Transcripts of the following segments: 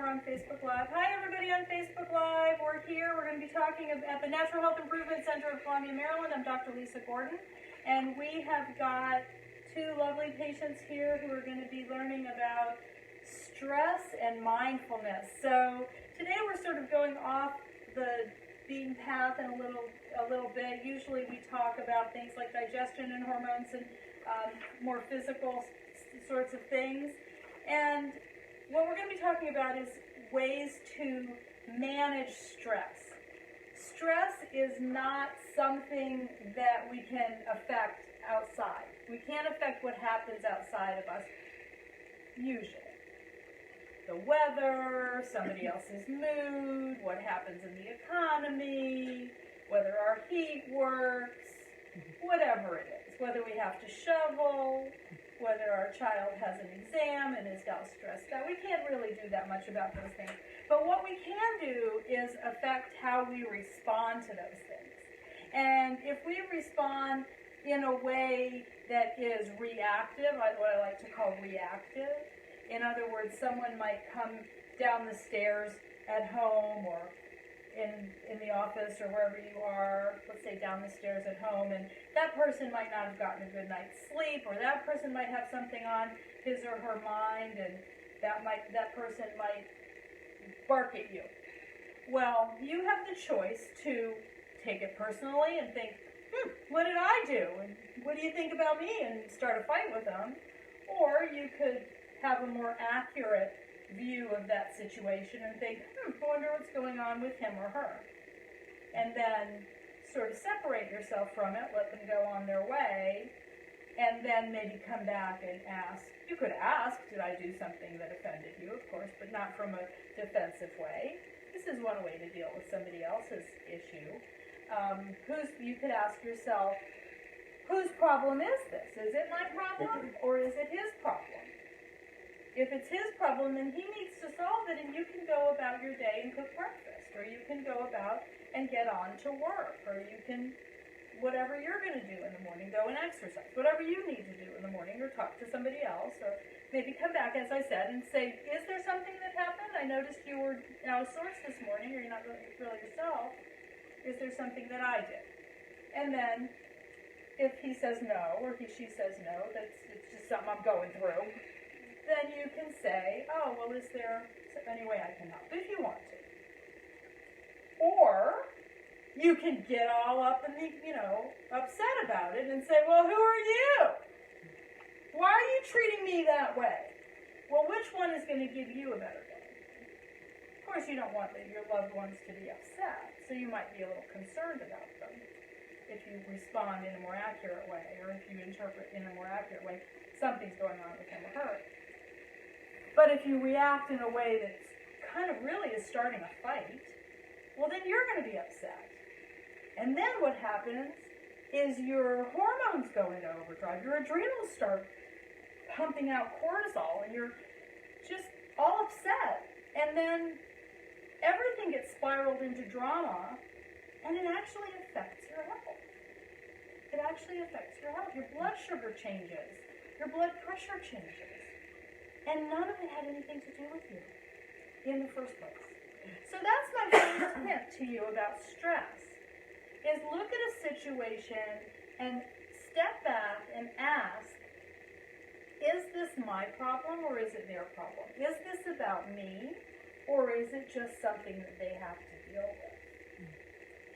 on Facebook Live. Hi, everybody on Facebook Live. We're here. We're going to be talking at the Natural Health Improvement Center of Columbia, Maryland. I'm Dr. Lisa Gordon, and we have got two lovely patients here who are going to be learning about stress and mindfulness. So today we're sort of going off the beaten path in a little bit. Usually we talk about things like digestion and hormones and more physical sorts of things. And what we're going to be talking about is ways to manage stress. Stress is not something that we can affect outside. We can't affect what happens outside of us, usually. The weather, somebody else's mood, what happens in the economy, whether our heat works, whatever it is, whether we have to shovel, whether our child has an exam and is all stressed out. We can't really do that much about those things. But what we can do is affect how we respond to those things. And if we respond in a way that is reactive, what I like to call reactive, in other words, someone might come down the stairs at home or in the office or wherever you are, let's say down the stairs at home, and that person might not have gotten a good night's sleep, or that person might have something on his or her mind, and that person might bark at you. Well, you have the choice to take it personally and think, what did I do? And what do you think about me? And start a fight with them. Or you could have a more accurate view of that situation and think, I wonder what's going on with him or her. And then sort of separate yourself from it, let them go on their way, and then maybe come back and ask. You could ask, did I do something that offended you, of course, but not from a defensive way. This is one way to deal with somebody else's issue. You could ask yourself, whose problem is this? Is it my problem, or is it his problem? If it's his problem, then he needs to solve it, and you can go about your day and cook breakfast, or you can go about and get on to work, or you can, whatever you're going to do in the morning, go and exercise, whatever you need to do in the morning, or talk to somebody else, or maybe come back, as I said, and say, is there something that happened? I noticed you were out of sorts this morning, or you're not really yourself. Is there something that I did? And then, if he says no, or she says no, it's just something I'm going through, then you can say, oh, well, is there any way I can help, if you want to. Or you can get all up and, upset about it and say, well, who are you? Why are you treating me that way? Well, which one is going to give you a better day? Of course, you don't want your loved ones to be upset, so you might be a little concerned about them if you respond in a more accurate way, or if you interpret in a more accurate way, something's going on with him or her. But if you react in a way that kind of really is starting a fight, well, then you're going to be upset. And then what happens is your hormones go into overdrive. Your adrenals start pumping out cortisol, and you're just all upset. And then everything gets spiraled into drama, and it actually affects your health. It actually affects your health. Your blood sugar changes. Your blood pressure changes. And none of it had anything to do with you in the first place. So that's my first hint to you about stress, is look at a situation and step back and ask, is this my problem or is it their problem? Is this about me or is it just something that they have to deal with?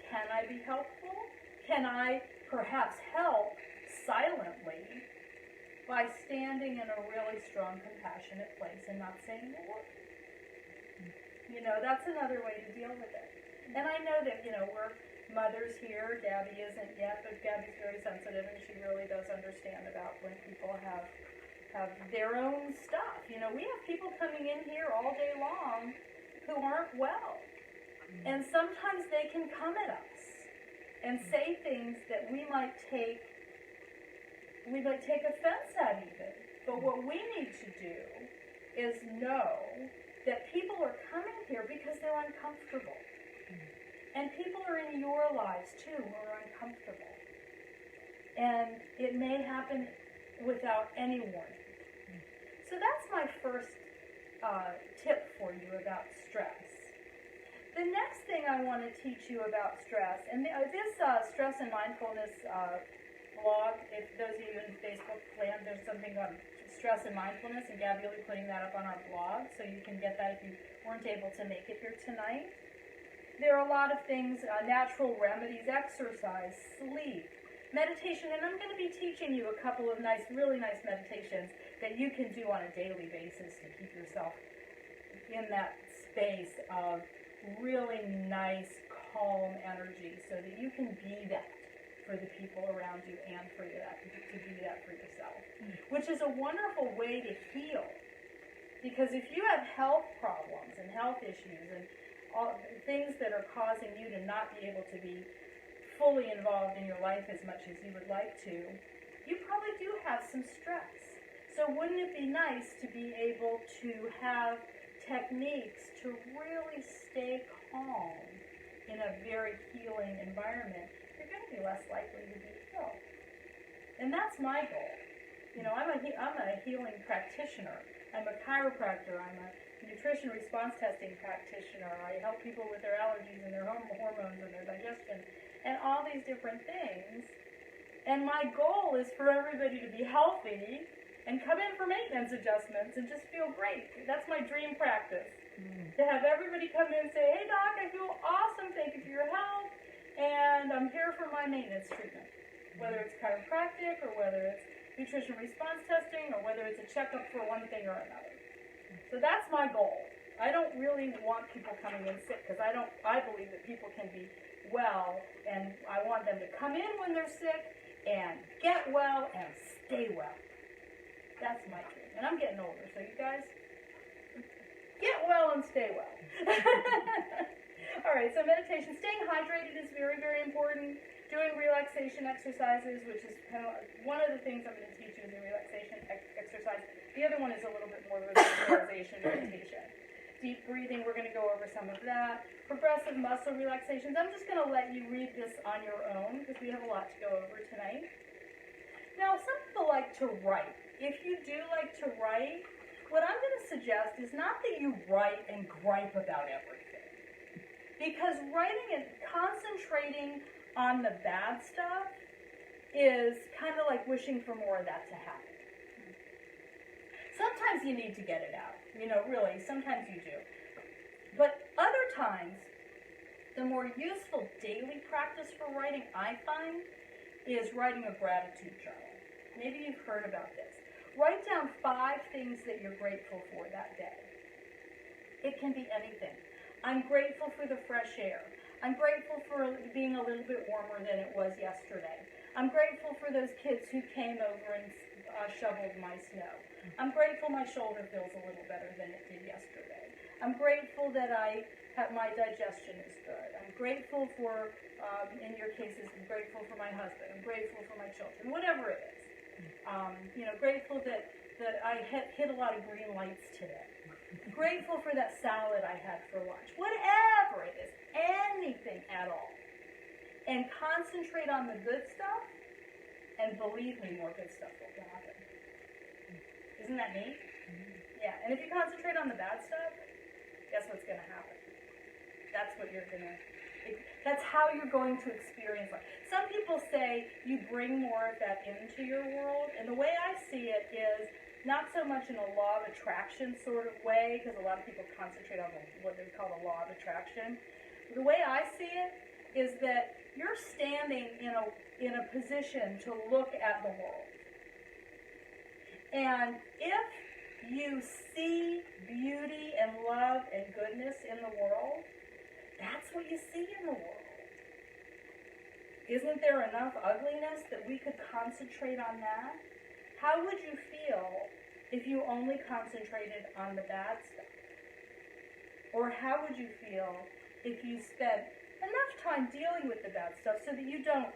Can I be helpful? Can I perhaps help silently by standing in a really strong, compassionate place and not saying a word? That's another way to deal with it. And I know that, we're mothers here. Gabby isn't yet, but Gabby's very sensitive, and she really does understand about when people have their own stuff. We have people coming in here all day long who aren't well. And sometimes they can come at us and say things that we might take offense at even. But what we need to do is know that people are coming here because they're uncomfortable. And people are in your lives too who are uncomfortable. And it may happen without any warning. So that's my first tip for you about stress. The next thing I want to teach you about stress, and this stress and mindfulness blog, if those of you in Facebook land, there's something on stress and mindfulness, and Gabby will be putting that up on our blog, so you can get that if you weren't able to make it here tonight. There are a lot of things, natural remedies, exercise, sleep, meditation, and I'm going to be teaching you a couple of really nice meditations that you can do on a daily basis to keep yourself in that space of really nice, calm energy so that you can be that for the people around you and for that, to be that for yourself, which is a wonderful way to heal. Because if you have health problems and health issues and all things that are causing you to not be able to be fully involved in your life as much as you would like to, you probably do have some stress. So wouldn't it be nice to be able to have techniques to really stay calm in a very healing environment? You're going to be less likely to be ill. And that's my goal. You know, I'm a healing practitioner. I'm a chiropractor. I'm a nutrition response testing practitioner. I help people with their allergies and their hormones and their digestion and all these different things. And my goal is for everybody to be healthy and come in for maintenance adjustments and just feel great. That's my dream practice. To have everybody come in and say, hey doc, I feel awesome, thank you for your help, and I'm here for my maintenance treatment. Whether it's chiropractic or whether it's nutrition response testing or whether it's a checkup for one thing or another. So that's my goal. I don't really want people coming in sick because I believe that people can be well, and I want them to come in when they're sick and get well and stay well. That's my dream. And I'm getting older, so you guys, get well and stay well. All right, so meditation. Staying hydrated is very, very important. Doing relaxation exercises, which is kind of one of the things I'm going to teach you is a relaxation exercise. The other one is a little bit more of a visualization meditation. Deep breathing, we're going to go over some of that. Progressive muscle relaxations. I'm just going to let you read this on your own because we have a lot to go over tonight. Now, some people like to write. If you do like to write, what I'm going to suggest is not that you write and gripe about everything. Because writing and concentrating on the bad stuff is kind of like wishing for more of that to happen. Sometimes you need to get it out. You know, really, sometimes you do. But other times, the more useful daily practice for writing, I find, is writing a gratitude journal. Maybe you've heard about this. Write down 5 things that you're grateful for that day. It can be anything. I'm grateful for the fresh air. I'm grateful for being a little bit warmer than it was yesterday. I'm grateful for those kids who came over and shoveled my snow. I'm grateful my shoulder feels a little better than it did yesterday. I'm grateful that my digestion is good. I'm grateful for, in your cases, I'm grateful for my husband. I'm grateful for my children, whatever it is. Grateful that I hit a lot of green lights today. Grateful for that salad I had for lunch. Whatever it is, anything at all. And concentrate on the good stuff, and believe me, more good stuff will happen. Isn't that neat? Yeah, and if you concentrate on the bad stuff, guess what's going to happen? That's how you're going to experience life. Some people say you bring more of that into your world, and the way I see it is not so much in a law of attraction sort of way, because a lot of people concentrate on what they call the law of attraction. The way I see it is that you're standing in a position to look at the world. And if you see beauty and love and goodness in the world, that's what you see in the world. Isn't there enough ugliness that we could concentrate on that? How would you feel if you only concentrated on the bad stuff? Or how would you feel if you spent enough time dealing with the bad stuff so that you don't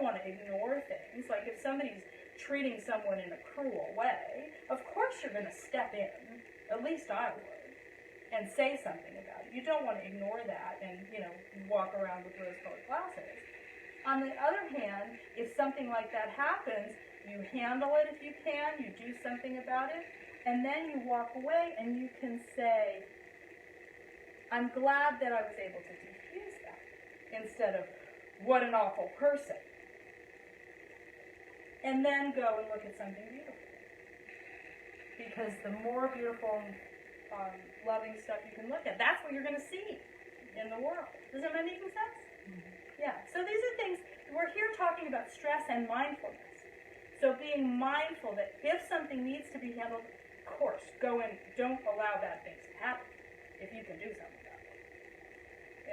want to ignore things? Like if somebody's treating someone in a cruel way, of course you're going to step in, at least I would, and say something about it. You don't want to ignore that and, walk around with rose-colored glasses. On the other hand, if something like that happens, you handle it if you can, you do something about it. And then you walk away and you can say, I'm glad that I was able to diffuse that, instead of, what an awful person. And then go and look at something beautiful. Because the more beautiful, loving stuff you can look at, that's what you're going to see in the world. Does that make sense? Mm-hmm. Yeah. So these are things, we're here talking about stress and mindfulness. So being mindful that if something needs to be handled, of course, go in, don't allow bad things to happen if you can do something about it.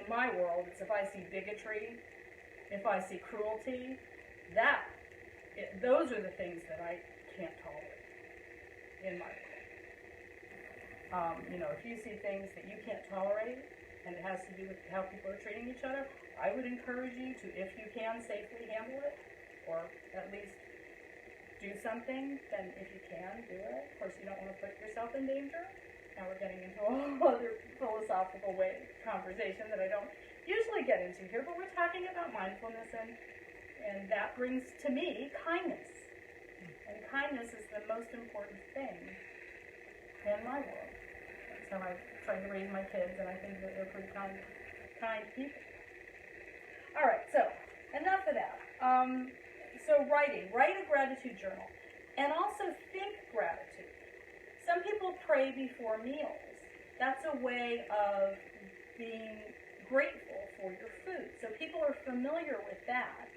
In my world, it's if I see bigotry, if I see cruelty, those are the things that I can't tolerate in my world. If you see things that you can't tolerate, and it has to do with how people are treating each other, I would encourage you to, if you can, safely handle it, or at least do something. Then if you can, do it. Of course, you don't want to put yourself in danger. Now we're getting into a whole other philosophical conversation that I don't usually get into here, but we're talking about mindfulness, and that brings to me kindness. And kindness is the most important thing in my world. That's how I try to raise my kids, and I think that they're pretty kind people. All right, so enough of that. So write a gratitude journal, and also think gratitude. Some people pray before meals. That's a way of being grateful for your food. So people are familiar with that.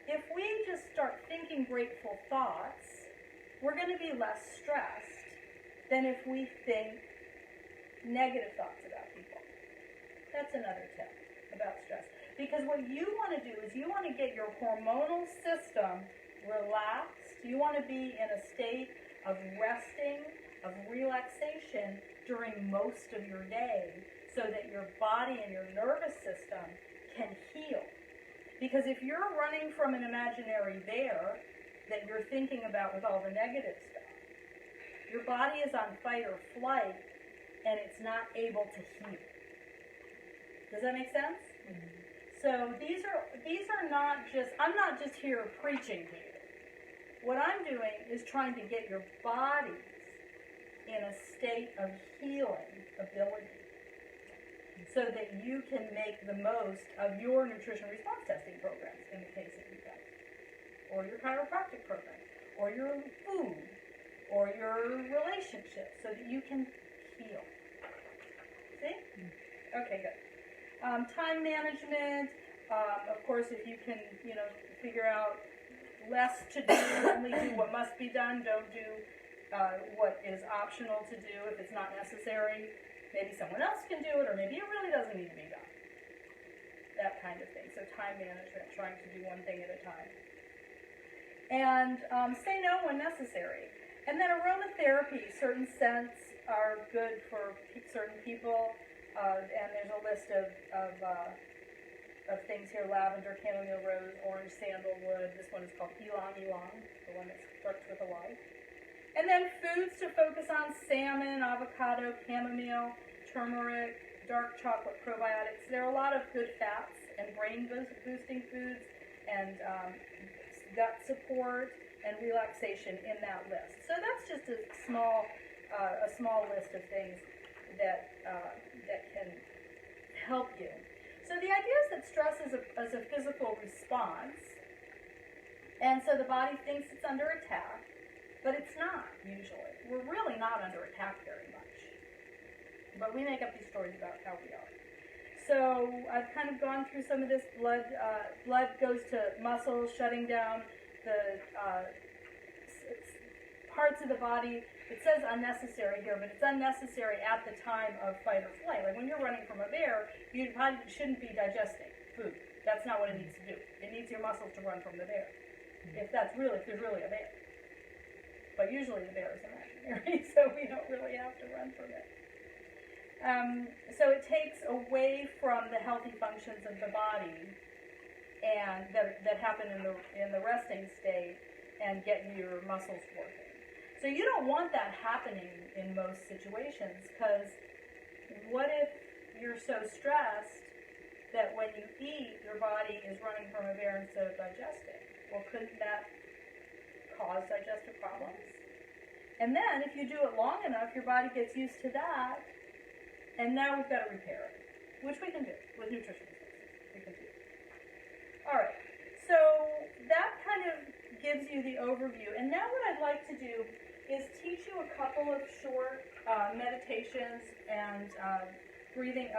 If we just start thinking grateful thoughts, we're going to be less stressed than if we think negative thoughts about people. That's another tip about stress. Because what you want to do is you want to get your hormonal system relaxed. You want to be in a state of resting, of relaxation during most of your day, so that your body and your nervous system can heal. Because if you're running from an imaginary bear that you're thinking about with all the negative stuff, your body is on fight or flight, and it's not able to heal. Does that make sense? Mm-hmm. So these are not just, I'm not just here preaching to you. What I'm doing is trying to get your bodies in a state of healing ability, so that you can make the most of your nutrition response testing programs, in the case of you guys, or your chiropractic programs, or your food, or your relationships, so that you can heal. See? Okay, good. Time management, of course, if you can, figure out less to do, only do what must be done, don't do what is optional to do if it's not necessary. Maybe someone else can do it, or maybe it really doesn't need to be done. That kind of thing. So time management, trying to do one thing at a time. And say no when necessary. And then aromatherapy, certain scents are good for certain people. And there's a list of things here: lavender, chamomile, rose, orange, sandalwood. This one is called ylang ylang, the one that starts with a Y. And then foods to focus on: salmon, avocado, chamomile, turmeric, dark chocolate, probiotics. There are a lot of good fats and brain boosting foods, and gut support and relaxation in that list. So that's just a small list of things that can help you. So the idea is that stress is a physical response, and so the body thinks it's under attack, but it's not usually. We're really not under attack very much, but we make up these stories about how we are. So I've kind of gone through some of this. Blood goes to muscles, shutting down the parts of the body. It says unnecessary here, but it's unnecessary at the time of fight or flight. Like when you're running from a bear, you probably shouldn't be digesting food. That's not what it needs to do. It needs your muscles to run from the bear. If there's really a bear. But usually the bear is imaginary, so we don't really have to run from it. So it takes away from the healthy functions of the body and that happen in the resting state, and get your muscles working. So you don't want that happening in most situations, because what if you're so stressed that when you eat, your body is running from a bear instead of digesting? Well, couldn't that cause digestive problems? And then if you do it long enough, your body gets used to that, and now we've got to repair it, which we can do with nutrition. We can do. All right, so that kind of gives you the overview. And now what I'd like to do is teach you a couple of short meditations and breathing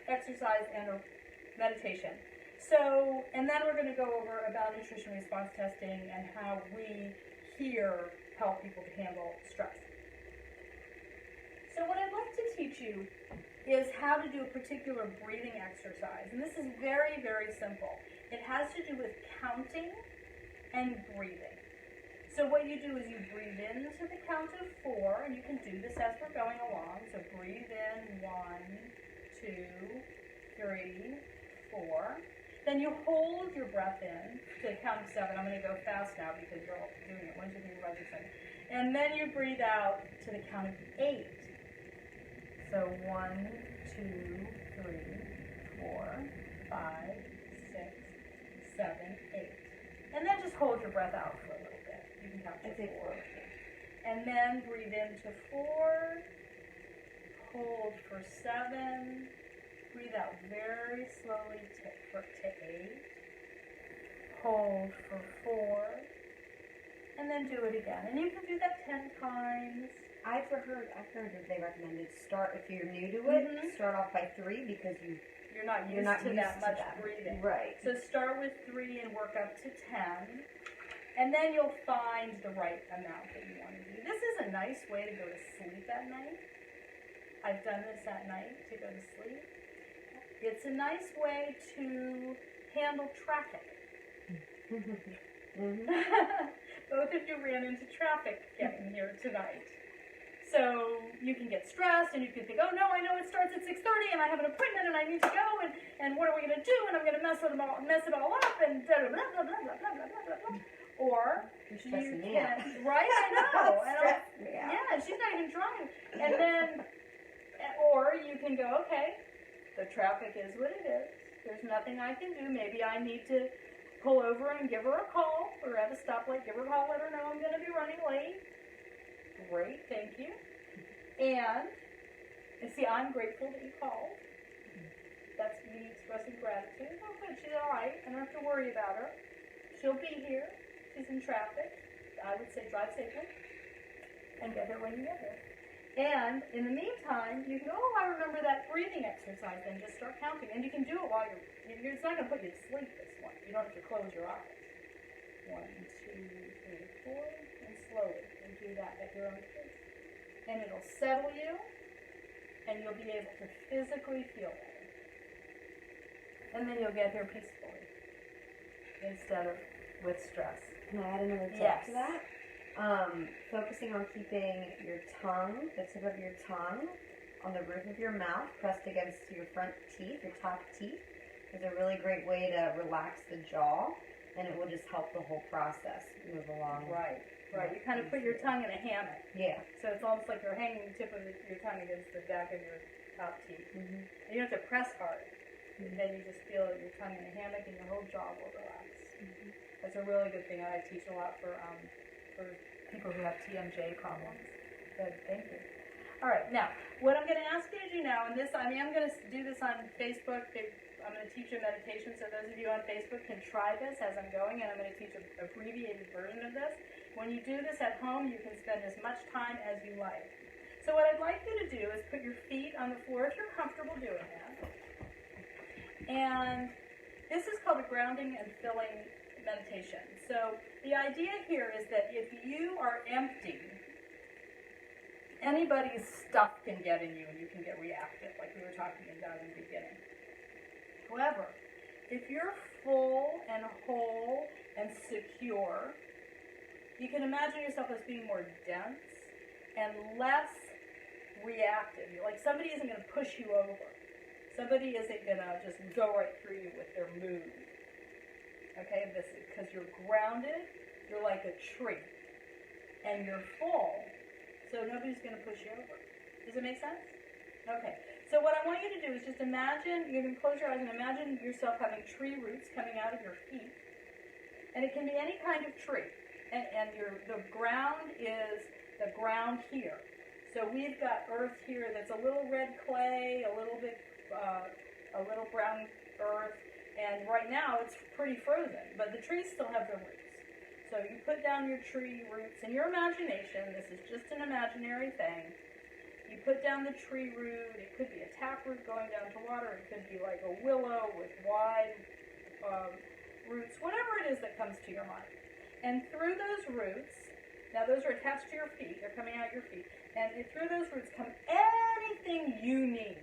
exercise and a meditation. So, and then we're going to go over about nutrition response testing and how we here help people to handle stress. So what I'd like to teach you is how to do a particular breathing exercise. And this is very, very simple. It has to do with counting and breathing. So what you do is you breathe into the count of 4, and you can do this as we're going along. So breathe in 1, 2, 3, 4. Then you hold your breath in to the count of 7. I'm going to go fast now because you're all doing it. 1, 2, 3, 4, 5, 6, 7. And then you breathe out to the count of 8. So 1, 2, 3, 4, 5, 6, 7, 8. And then just hold your breath out for a little bit. You can count to 4. And then breathe into 4. Hold for 7. Breathe out very slowly to 8. Hold for 4. And then do it again. And you can do that 10 times. I've heard that they recommended start, if you're new to it, start off by 3 because you're not used to that much breathing. Right. So start with 3 and work up to 10. And then you'll find the right amount that you want to do. This is a nice way to go to sleep at night. I've done this at night to go to sleep. It's a nice way to handle traffic. Both of you ran into traffic getting here tonight. So you can get stressed and you can think, oh no, I know it starts at 6:30 and I have an appointment and I need to go and what are we going to do and I'm going to mess it all up and blah, blah, blah, blah, blah, blah, blah, blah. Or you can, right? I know. Yeah, she's not even trying. And then, or you can go, okay, the traffic is what it is. There's nothing I can do. Maybe I need to pull over and give her a call or at a stoplight, give her a call, let her know I'm going to be running late. Great, thank you. And see, I'm grateful that you called. That's me expressing gratitude. Oh, good, she's all right. I don't have to worry about her. She'll be here. She's in traffic. I would say drive safely and get her when you get here. And in the meantime, you can go, oh, I remember that breathing exercise, and just start counting. And you can do it while it's not going to put you to sleep, this one. You don't have to close your eyes. 1, 2, 3, 4, and slowly. And do that at your own pace. And it'll settle you, and you'll be able to physically feel better. And then you'll get here peacefully instead of with stress. Can I add another tip to that? Focusing on keeping your tongue, the tip of your tongue, on the roof of your mouth, pressed against your front teeth, your top teeth, is a really great way to relax the jaw, and it will just help the whole process move along. Right. You kind of put your tongue in a hammock. Yeah. So it's almost like you're hanging the tip of your tongue against the back of your top teeth. And you don't have to press hard. And then you just feel your tongue in a hammock and your whole jaw will relax. That's a really good thing. I teach a lot for people who have TMJ problems. Good, thank you. All right, now, what I'm going to ask you to do now, and I'm going to do this on Facebook. I'm going to teach you a meditation, so those of you on Facebook can try this as I'm going, and I'm going to teach an abbreviated version of this. When you do this at home, you can spend as much time as you like. So what I'd like you to do is put your feet on the floor if you're comfortable doing that. And this is called a grounding and filling meditation. So the idea here is that if you are empty, anybody's stuff can get in you and you can get reactive, like we were talking about in the beginning. However, if you're full and whole and secure, you can imagine yourself as being more dense and less reactive. Like somebody isn't going to push you over. Somebody isn't going to just go right through you with their mood. Okay, this is because you're grounded, you're like a tree, and you're full, so nobody's going to push you over. Does it make sense? Okay, so what I want you to do is just imagine, you can close your eyes and imagine yourself having tree roots coming out of your feet, and it can be any kind of tree. and the ground is the ground here. So we've got earth here that's a little red clay, a little brown earth, and right now it's pretty frozen, but the trees still have their roots. So you put down your tree roots in your imagination. This is just an imaginary thing. You put down the tree root. It could be a taproot going down to water. It could be like a willow with wide roots, whatever it is that comes to your mind. And through those roots, now those are attached to your feet. They're coming out your feet. And through those roots come anything you need.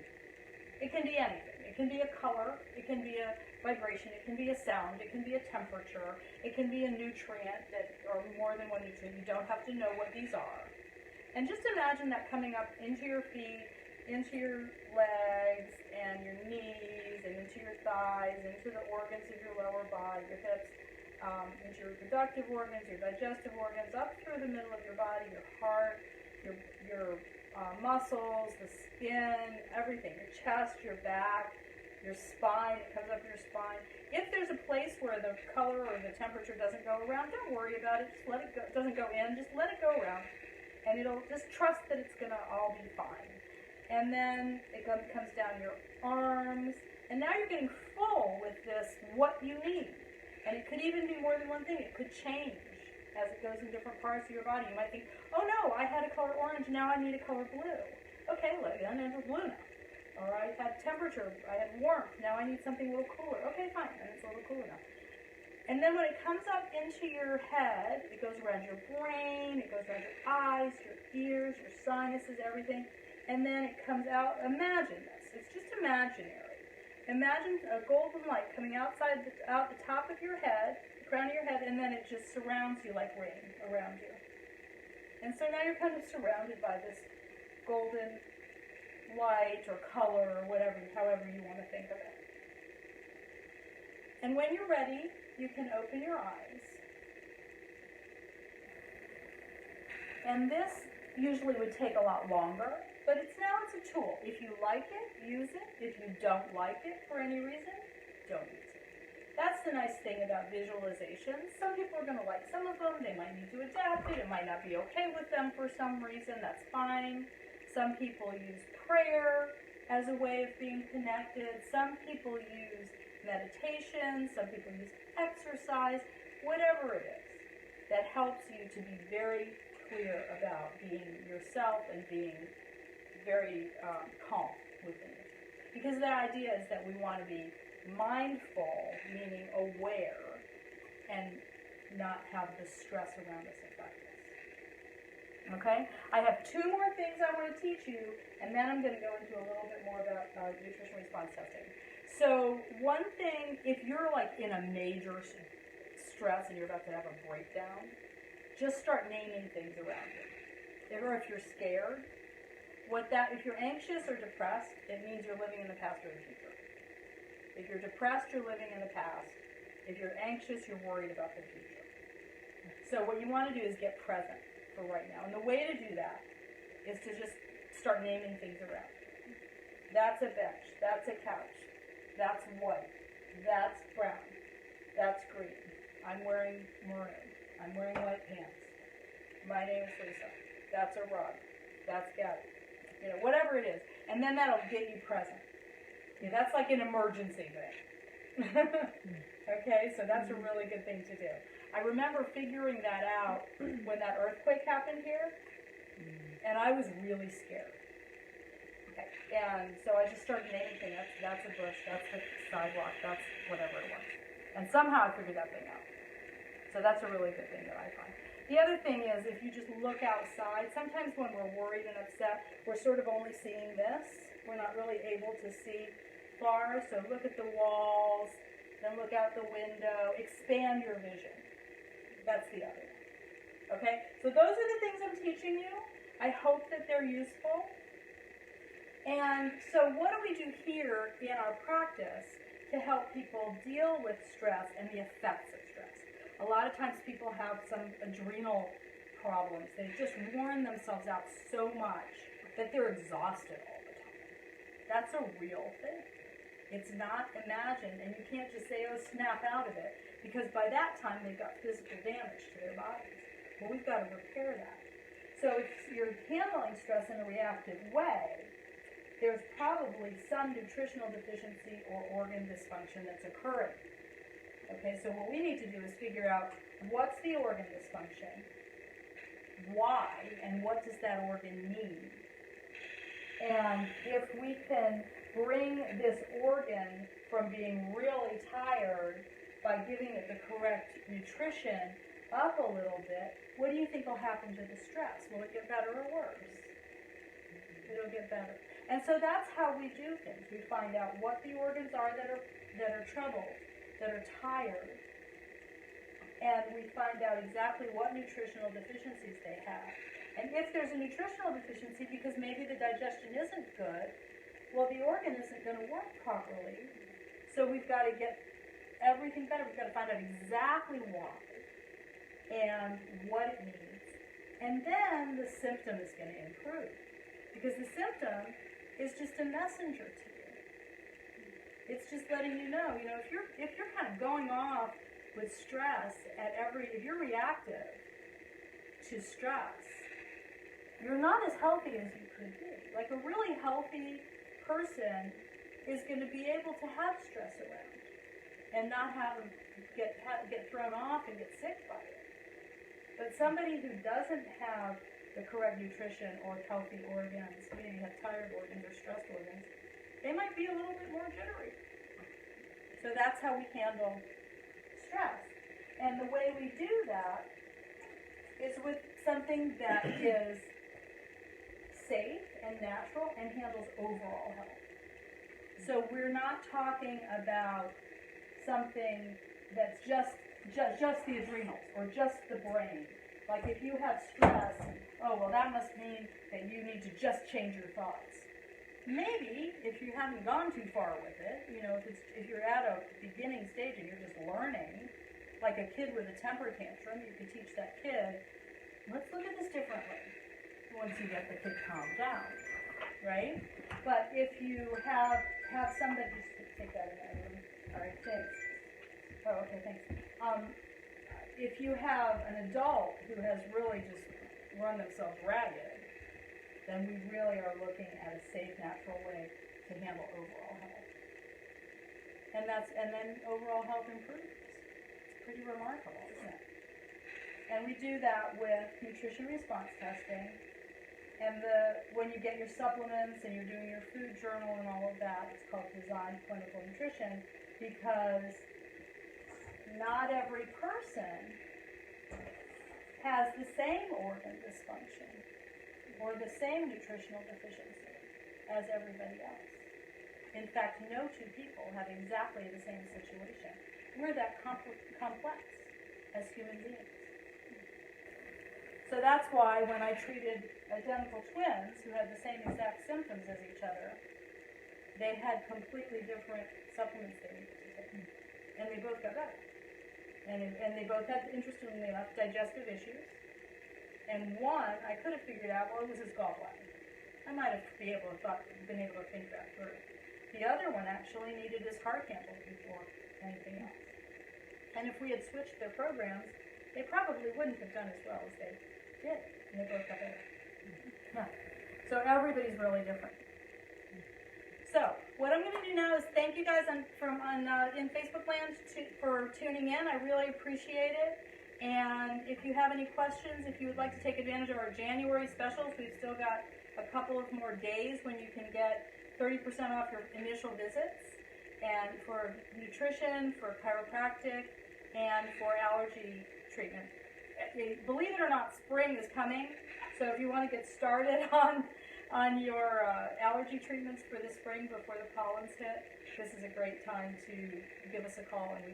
It can be anything. It can be a color. It can be a vibration. It can be a sound. It can be a temperature. It can be a nutrient or more than one nutrient. You don't have to know what these are. And just imagine that coming up into your feet, into your legs, and your knees, and into your thighs, into the organs of your lower body, your hips, into your reproductive organs, your digestive organs, up through the middle of your body, your heart, your muscles, the skin, everything, your chest, your back, your spine. It comes up your spine. If there's a place where the color or the temperature doesn't go around, don't worry about it. Just let it go. It doesn't go in. Just let it go around. And it'll just trust that it's going to all be fine. And then it comes down your arms. And now you're getting full with this, what you need. And it could even be more than one thing. It could change as it goes in different parts of your body. You might think, oh no, I had a color orange, now I need a color blue. Okay, look, then it's blue now. Or I had temperature, I had warmth, now I need something a little cooler. Okay, fine, and it's a little cooler now. And then when it comes up into your head, it goes around your brain, it goes around your eyes, your ears, your sinuses, everything. And then it comes out, imagine this, it's just imaginary. Imagine a golden light coming out the top of your head, the crown of your head, and then it just surrounds you like rain around you. And so now you're kind of surrounded by this golden light or color or whatever, however you want to think of it. And when you're ready, you can open your eyes. And this usually would take a lot longer, but it's a tool. If you like it, use it. If you don't like it for any reason, don't use it. That's the nice thing about visualizations. Some people are going to like some of them. They might need to adapt it. It might not be okay with them for some reason. That's fine. Some people use prayer as a way of being connected. Some people use meditation. Some people use exercise. Whatever it is that helps you to be very clear about being yourself and being very calm within it. Because the idea is that we want to be mindful, meaning aware, and not have the stress around us affect us. Okay? I have two more things I want to teach you, and then I'm going to go into a little bit more about nutrition response testing. So one thing, if you're like in a major stress and you're about to have a breakdown, just start naming things around you. Or if you're scared, if you're anxious or depressed, it means you're living in the past or the future. If you're depressed, you're living in the past. If you're anxious, you're worried about the future. So what you want to do is get present for right now. And the way to do that is to just start naming things around. That's a bench. That's a couch. That's white. That's brown. That's green. I'm wearing maroon. I'm wearing white pants. My name is Lisa. That's a rug. That's Gabby. Whatever it is. And then that'll get you present. That's like an emergency thing. Okay, so that's a really good thing to do. I remember figuring that out when that earthquake happened here, and I was really scared. Okay, and so I just started naming things. That's a bush, that's the sidewalk, that's whatever it was. And somehow I figured that thing out. So that's a really good thing that I find. The other thing is, if you just look outside, sometimes when we're worried and upset, we're sort of only seeing this. We're not really able to see far, so look at the walls, then look out the window, expand your vision. That's the other one. Okay? So those are the things I'm teaching you. I hope that they're useful. And so what do we do here in our practice to help people deal with stress and the effects of stress? A lot of times people have some adrenal problems. They've just worn themselves out so much that they're exhausted all the time. That's a real thing. It's not imagined, and you can't just say, oh, snap out of it, because by that time they've got physical damage to their bodies. Well, we've got to repair that. So if you're handling stress in a reactive way, there's probably some nutritional deficiency or organ dysfunction that's occurring. Okay, so what we need to do is figure out what's the organ dysfunction, why, and what does that organ need. And if we can bring this organ from being really tired by giving it the correct nutrition up a little bit, what do you think will happen to the stress? Will it get better or worse? It'll get better. And so that's how we do things. We find out what the organs are that are troubled, that are tired, and we find out exactly what nutritional deficiencies they have. And if there's a nutritional deficiency because maybe the digestion isn't good, well, the organ isn't going to work properly. So we've got to get everything better. We've got to find out exactly why and what it needs. And then the symptom is going to improve. Because the symptom is just a messenger to you. It's just letting you know, if you're kind of going off with stress if you're reactive to stress, you're not as healthy as you could be. Like a really healthy person is going to be able to have stress around and not have them get thrown off and get sick by it. But somebody who doesn't have the correct nutrition or healthy organs, maybe have tired organs or stressed organs, they might be a little bit more jittery. So that's how we handle stress. And the way we do that is with something that is safe and natural and handles overall health. So we're not talking about something that's just the adrenals or just the brain. Like if you have stress, oh, well, that must mean that you need to just change your thoughts. Maybe if you haven't gone too far with it, if you're at a beginning stage and you're just learning, like a kid with a temper tantrum, you could teach that kid, let's look at this differently once you get the kid calmed down, right? But if you have somebody, just take that in that room. All right, thanks. Oh, okay, thanks. If you have an adult who has really just run themselves ragged, then we really are looking at a safe, natural way to handle overall health. And then overall health improves. It's pretty remarkable, isn't it? And we do that with nutrition response testing. And when you get your supplements and you're doing your food journal and all of that, it's called Design Clinical Nutrition, because not every person has the same organ dysfunction or the same nutritional deficiency as everybody else. In fact, no two people have exactly the same situation. We're that complex as human beings. So that's why when I treated identical twins who had the same exact symptoms as each other, they had completely different supplements they needed to take. And they both got better. And they both had, interestingly enough, digestive issues. And one, I could have figured out, well, it was his gallbladder. I might have been able to think that through. The other one actually needed his heart handled before anything else. And if we had switched their programs, they probably wouldn't have done as well as they did. And they both got better. Yeah. So everybody's really different. So what I'm going to do now is thank you guys in Facebook land for tuning in. I really appreciate it. And if you have any questions, if you would like to take advantage of our January specials, we've still got a couple of more days when you can get 30% off your initial visits, and for nutrition, for chiropractic, and for allergy treatment. Believe it or not, spring is coming, so if you want to get started on your allergy treatments for the spring before the pollens hit, this is a great time to give us a call and we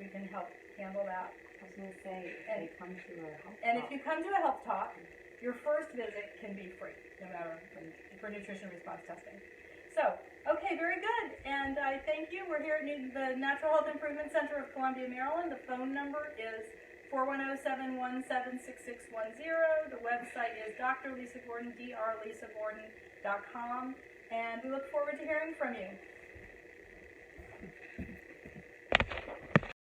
can help handle that. I was going to say, if you come to a health talk. And if you come to a health talk, your first visit can be free, no matter for nutrition response testing. So, okay, very good. And I thank you. We're here at the Natural Health Improvement Center of Columbia, Maryland. The phone number is 410-717-6610. The website is drlisagordon, drlisagordon.com. And we look forward to hearing from you.